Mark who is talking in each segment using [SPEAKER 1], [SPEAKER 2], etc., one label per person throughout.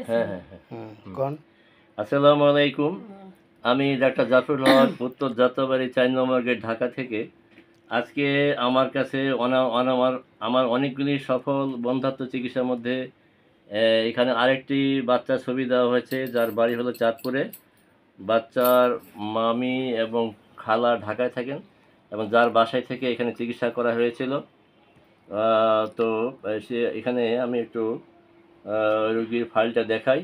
[SPEAKER 1] হ্যাঁ হ্যাঁ হ্যাঁ কোন আসসালামু আলাইকুম। আমি ডাক্তার জাফরুল হক, উত্তর যাত্রাবাড়ি 4 নম্বর গেট, ঢাকা থেকে। আজকে আমার কাছে আমার অনেকগুলি সফল বন্ধ্যাত্ব চিকিৎসার মধ্যে এখানে আরেকটি বাচ্চার ছবি দেওয়া হয়েছে, যার বাড়ি হলো চাঁদপুরে। বাচ্চার মামি এবং খালা ঢাকায় থাকেন এবং যার বাসায় থেকে এখানে চিকিৎসা করা হয়েছিল। তো সে এখানে আমি একটু রোগীর ফাইলটা দেখাই,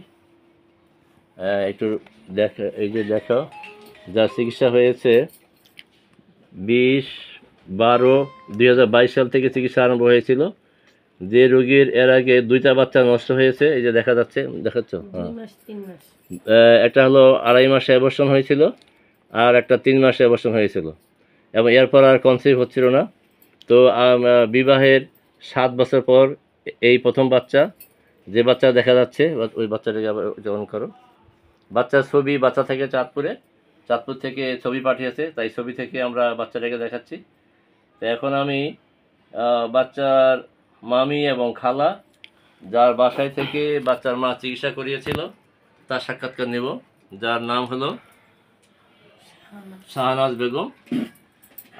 [SPEAKER 1] একটু এই যে দেখো, যা চিকিৎসা হয়েছে 20/12/2022 সাল থেকে চিকিৎসা আরম্ভ হয়েছিল। যে রোগীর এর আগে 2টা বাচ্চা নষ্ট হয়েছে, এই যে দেখা যাচ্ছে, দেখাচ্ছ, একটা হলো 2.5 মাসে অ্যাবর্শন হয়েছিল আর একটা 3 মাসে অ্যাবর্শন হয়েছিল এবং এরপর আর কনসিভ হচ্ছিল না। তো বিবাহের 7 বছর পর এই প্রথম বাচ্চা, যে বাচ্চা দেখা যাচ্ছে, ওই বাচ্চাটাকে আবার অন করো। বাচ্চার ছবি, বাচ্চা থেকে চাঁদপুর থেকে ছবি পাঠিয়েছে, তাই ছবি থেকে আমরা বাচ্চাটাকে দেখাচ্ছি। তো এখন আমি বাচ্চার মামি এবং খালা, যার বাসায় থেকে বাচ্চার মা চিকিৎসা করিয়েছিল, তার সাক্ষাৎকার নেব, যার নাম হলো শাহনাজ বেগম।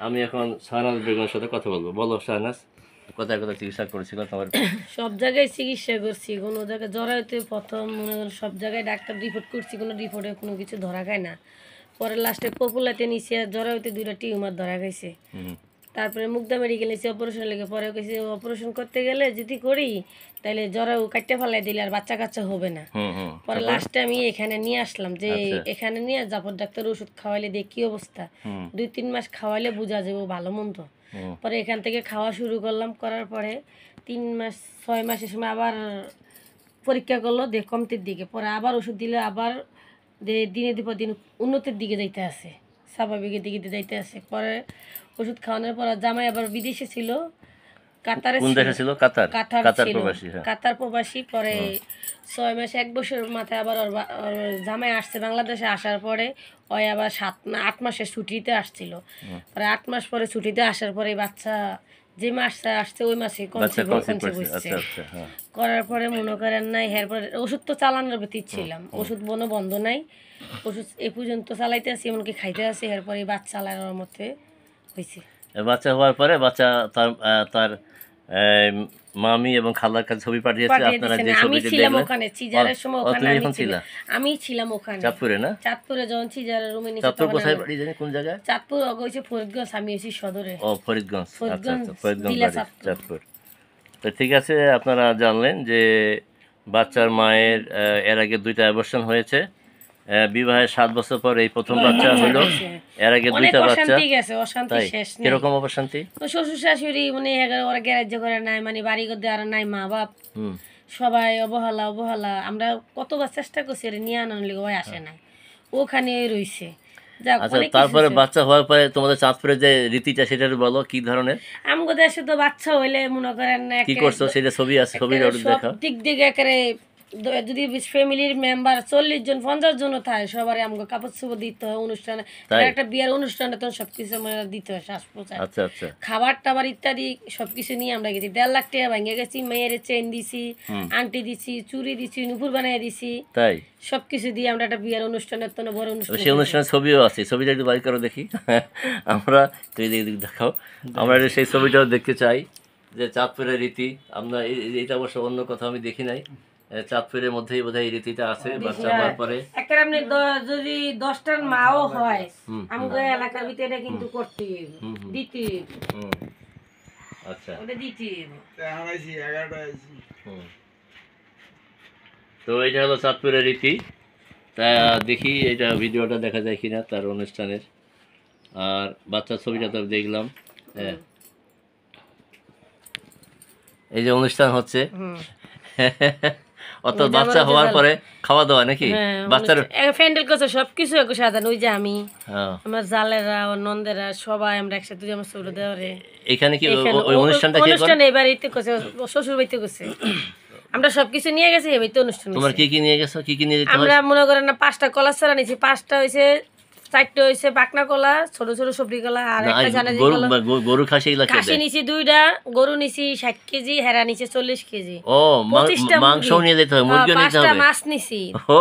[SPEAKER 1] আমি এখন শাহনাজ বেগমের সাথে কথা বলবো। বলো শাহনাজ, কোথায় কোথায় চিকিৎসা করেছিল তোমার?
[SPEAKER 2] সব জায়গায় চিকিৎসা করছি, কোনো জায়গায় জরাইতে প্রথম মনে করেন সব জায়গায় ডাক্তার রিপোর্ট করছি, কোনো রিপোর্টে কোনো কিছু ধরা খায় না। পরে লাস্টে পপুলাতে নিচে জরাইতে 2টা টিউমার ধরা খাইছে। তারপরে মুগদা মেডিকেল নিচে অপারেশন লেগে, পরে কেছে অপারেশন করতে গেলে যদি করি তাহলে জরায়ু কাটতে ফেলাই দিলে আর বাচ্চা কাচ্চা হবে না। পরে লাস্টে আমি এখানে নিয়ে আসলাম, যে এখানে নিয়ে জাফর ডাক্তার ওষুধ খাওয়াইলে দেখি কি অবস্থা, 2-3 মাস খাওয়াইলে বোঝা যাবো ভালো মন্দ। পরে এখান থেকে খাওয়া শুরু করলাম, করার পরে 3-6 মাসের সময় আবার পরীক্ষা করলো, দেখ কমতির দিকে। পরে আবার ওষুধ দিলে আবার দিনে দিন উন্নতির দিকে যাইতে আছে, স্বাভাবিকের দিকে যাইতে আছে। পরে ওষুধ খাওয়ানোর পর জামাই আবার বিদেশে ছিল, কাতারে ছিল, কাতার প্রবাসী। পরে 6 মাস 1 বছর মাথায় আবার জামাই আসছে বাংলাদেশে। আসার পরে ওই আবার 7-8 মাসের ছুটিতে আসছিল। পরে 8 মাস পরে ছুটিতে আসার পরে বাচ্চা যে মাসে আসছে ওই মাসে কনসিভ হচ্ছে। করার পরে মনে করেন নাই, এরপরে ওষুধ তো চালানোর ভিতর ছিলাম, ওষুধ বন্ধ নাই, ওষুধ এ পর্যন্ত চালাইতে আসি, এমনকি খাইতে আসি। এরপরে বাচ্চা চালানোর মধ্যে হয়েছে।
[SPEAKER 1] বাচ্চা হওয়ার পরে বাচ্চা তার মামি এবং খালার কাছে ছবি পাঠিয়েছে। আপনারা যে ছবিটা দেখলেন,
[SPEAKER 2] ওখানে সিজারের সময় ওখানে আমি ছিলাম ওখানে
[SPEAKER 1] চাঁদপুরে, না?
[SPEAKER 2] চাঁদপুরে যখন সিজারের রুমে নিয়ে।
[SPEAKER 1] চাঁদপুর কোথায় বাড়ি জানি, কোন জায়গায়?
[SPEAKER 2] চাঁদপুর হইছে ফরিদগঞ্জ, আমি হইছি সদরে।
[SPEAKER 1] ও ফরিদগঞ্জ, আচ্ছা আচ্ছা, ফরিদগঞ্জ চাঁদপুর। তো ঠিক আছে, আপনারা জানলেন যে বাচ্চার মায়ের এর আগে 2টা অ্যাবর্শন হয়েছে। বিবাহের 7 বছর পর এই প্রথম বাচ্চা হলো। এর আগে 2টা বাচ্চা।
[SPEAKER 2] অশান্তি শেষ নেই।
[SPEAKER 1] কিরকম অশান্তি?
[SPEAKER 2] শ্বশুর শাশুড়ি মানে ওরা গ্যারাজ্য করে নাই, মানে বাড়ি ঘর আর নাই, মা বাপ সবাই অবহেলা। আমরা কতবার চেষ্টা করছি এটা নিয়ে আনার লিগে, ওই আসে নাই, ওখানে রইছে।
[SPEAKER 1] আচ্ছা, তারপরে বাচ্চা হওয়ার পরে তোমাদের চাঁদপুরে যে রীতিটা, সেটা বলো কি ধরনের?
[SPEAKER 2] আমগো দেশে তো বাচ্চা হইলে মনে করেন
[SPEAKER 1] কি করছো, সেটা ছবি আছে, ছবিটা দেখাও।
[SPEAKER 2] দিক দিকে একেবারে যদি ফ্যামিলির মেম্বার 40 জন 50 জন থাকে, সবারই আমাকে কাপড় চোপড় দিতে হয় অনুষ্ঠানে, একটা বিয়ের অনুষ্ঠানে তখন সবকিছু দিতে হয়, শ্বাস প্রশ্বাস,
[SPEAKER 1] আচ্ছা আচ্ছা,
[SPEAKER 2] খাবার টাবার ইত্যাদি সবকিছু নিয়ে আমরা গেছি। 1.5 লাখ টাকা ভাঙে গেছি, মেয়ের চেন দিছি, আংটি দিছি, চুড়ি দিছি, নুপুর বানিয়ে দিছি, তাই সবকিছু দিয়ে আমরা একটা বিয়ের অনুষ্ঠানের তো বড় অনুষ্ঠান। সেই অনুষ্ঠানের
[SPEAKER 1] ছবিও আছে, ছবিটা একটু বাইর করো দেখি। আমরা তুই দেখাও, আমরা সেই ছবিটাও দেখতে চাই, যে চাঁদপুরের রীতি। আমরা এটা অবশ্য অন্য কথা আমি দেখি নাই, চাঁদপুরের মধ্যেই বোধহয় এই রীতিটা আছে। বাচ্চা হওয়ার পরে
[SPEAKER 2] একটা আপনি যদি 10টার মাও হয় আমাদের এলাকার ভিতরে কিন্তু করতে দিতে।
[SPEAKER 1] আচ্ছা,
[SPEAKER 2] ওটা দিতে
[SPEAKER 1] তো এটা হলো চাঁদপুরের রীতি। তা দেখি এটা ভিডিওটা দেখা যায় কিনা তার অনুষ্ঠানের। আর বাচ্চার ছবিটা তো দেখলাম। হ্যাঁ, এই যে অনুষ্ঠান হচ্ছে, অর্থাৎ বাচ্চা হওয়ার পরে খাওয়া দাওয়া নাকি? বাচ্চার
[SPEAKER 2] প্যান্ডেল করছে সবকিছু সাজানো, ওই যে আমি আমার জালেরা ও নন্দেরা সবাই আমরা একসাথে আমার ছোট দেওয়ারে।
[SPEAKER 1] এখানে কি ওই অনুষ্ঠানটা কি
[SPEAKER 2] অনুষ্ঠান এই বাড়িতে করছে, শ্বশুর বাড়িতে করছে, আমরা সবকিছু নিয়ে গেছি এই বাড়িতে অনুষ্ঠান।
[SPEAKER 1] তোমার কি কি নিয়ে গেছো, কি কি নিয়ে যেতে হয়?
[SPEAKER 2] আমরা মনে করেন না 5টা কলার চারা নিয়েছি, 5টা হয়েছে চারটে হয়েছে পাকনা কলা, ছোট ছোট সবজি কলা, আর একটা জানাজি কলা।
[SPEAKER 1] গরু খাসি এগুলা
[SPEAKER 2] খাসি নিছি 2টা, গরু নিছি 60 কেজি, হেরা নিছে 40 কেজি।
[SPEAKER 1] ও মাংস নিয়ে যেতে হবে, মুরগি নিতে
[SPEAKER 2] 5টা
[SPEAKER 1] হবে।
[SPEAKER 2] মাছ নিছি।
[SPEAKER 1] ও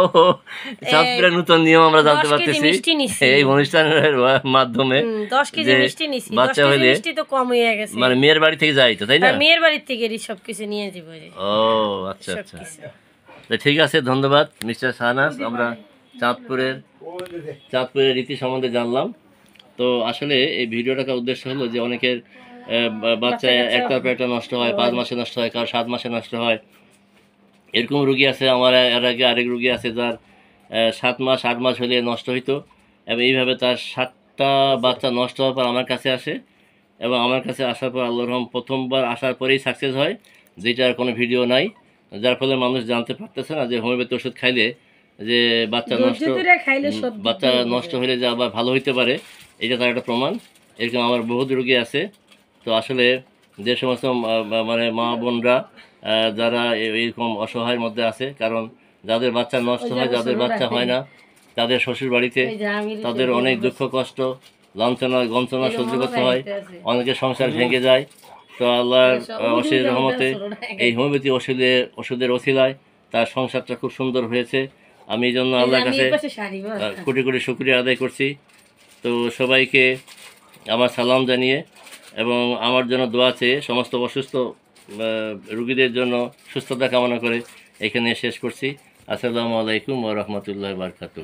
[SPEAKER 1] চাঁদপুরের নতুন নিয়ম আমরা জানতে
[SPEAKER 2] 10 কেজি
[SPEAKER 1] পারতেছি
[SPEAKER 2] মিষ্টি নিছি।
[SPEAKER 1] এই অনুষ্ঠানের মাধ্যমে।
[SPEAKER 2] 10 কেজি
[SPEAKER 1] যে
[SPEAKER 2] মিষ্টি নিছি। 10
[SPEAKER 1] বাচ্চা
[SPEAKER 2] কেজি
[SPEAKER 1] হইলে
[SPEAKER 2] মিষ্টি তো কম হয়ে গেছে।
[SPEAKER 1] মানে মেয়ের বাড়ি থেকে যাই তো, তাই না?
[SPEAKER 2] আর মেয়ের বাড়ির থেকে সব কিছু নিয়ে যাবো।
[SPEAKER 1] ও আচ্ছা আচ্ছা, তো ঠিক আছে, ধন্যবাদ মিস্টার শাহনাজ। আমরা চাঁদপুরের রীতি সম্বন্ধে জানলাম। তো আসলে এই ভিডিওটার উদ্দেশ্য হলো যে অনেকের বাচ্চা একটা পেটা নষ্ট হয়, 5 মাসে নষ্ট হয়, কারো 7 মাসে নষ্ট হয়। এরকম রুগী আছে, আমার এর আগে আরেক রুগী আছে যার 7 মাস 8 মাস হলে নষ্ট হইতো, এবং এইভাবে তার 7টা বাচ্চা নষ্ট হওয়ার পর আমার কাছে আসে, এবং আমার কাছে আসার পর আল্লাহর রহম প্রথমবার আসার পরেই সাকসেস হয়, যেটার কোনো ভিডিও নাই, যার ফলে মানুষ জানতে পারতেছে না যে হোমিওপ্যাথি ওষুধ খাইলে যে বাচ্চা নষ্ট হলে যে আবার ভালো হইতে পারে, এটা তার একটা প্রমাণ। এরকম আমার বহুত রোগী আছে। তো আসলে যে সমস্ত মানে মা বোনরা যারা এরকম অসহায়ের মধ্যে আছে, কারণ যাদের বাচ্চা নষ্ট হয়, যাদের বাচ্চা হয় না, তাদের শ্বশুর বাড়িতে তাদের অনেক দুঃখ কষ্ট লাঞ্ছনা গঞ্চনা সহ্য করতে হয়, অনেকের সংসার ভেঙে যায়। তো আল্লাহর অশেষ রহমতে এই হোমিওপ্যাথি ওষুধের ওসিলায় তার সংসারটা খুব সুন্দর হয়েছে। আমি এই জন্য আল্লাহর কাছে কোটি কোটি শুকরিয়া আদায় করছি। তো সবাইকে আমার সালাম জানিয়ে এবং আমার জন্য দোয়া চেয়ে সমস্ত অসুস্থ রুগীদের জন্য সুস্থতা কামনা করে এখানে শেষ করছি। আসসালামু আলাইকুম ওয়া রাহমাতুল্লাহি ওয়া বারাকাতুহু।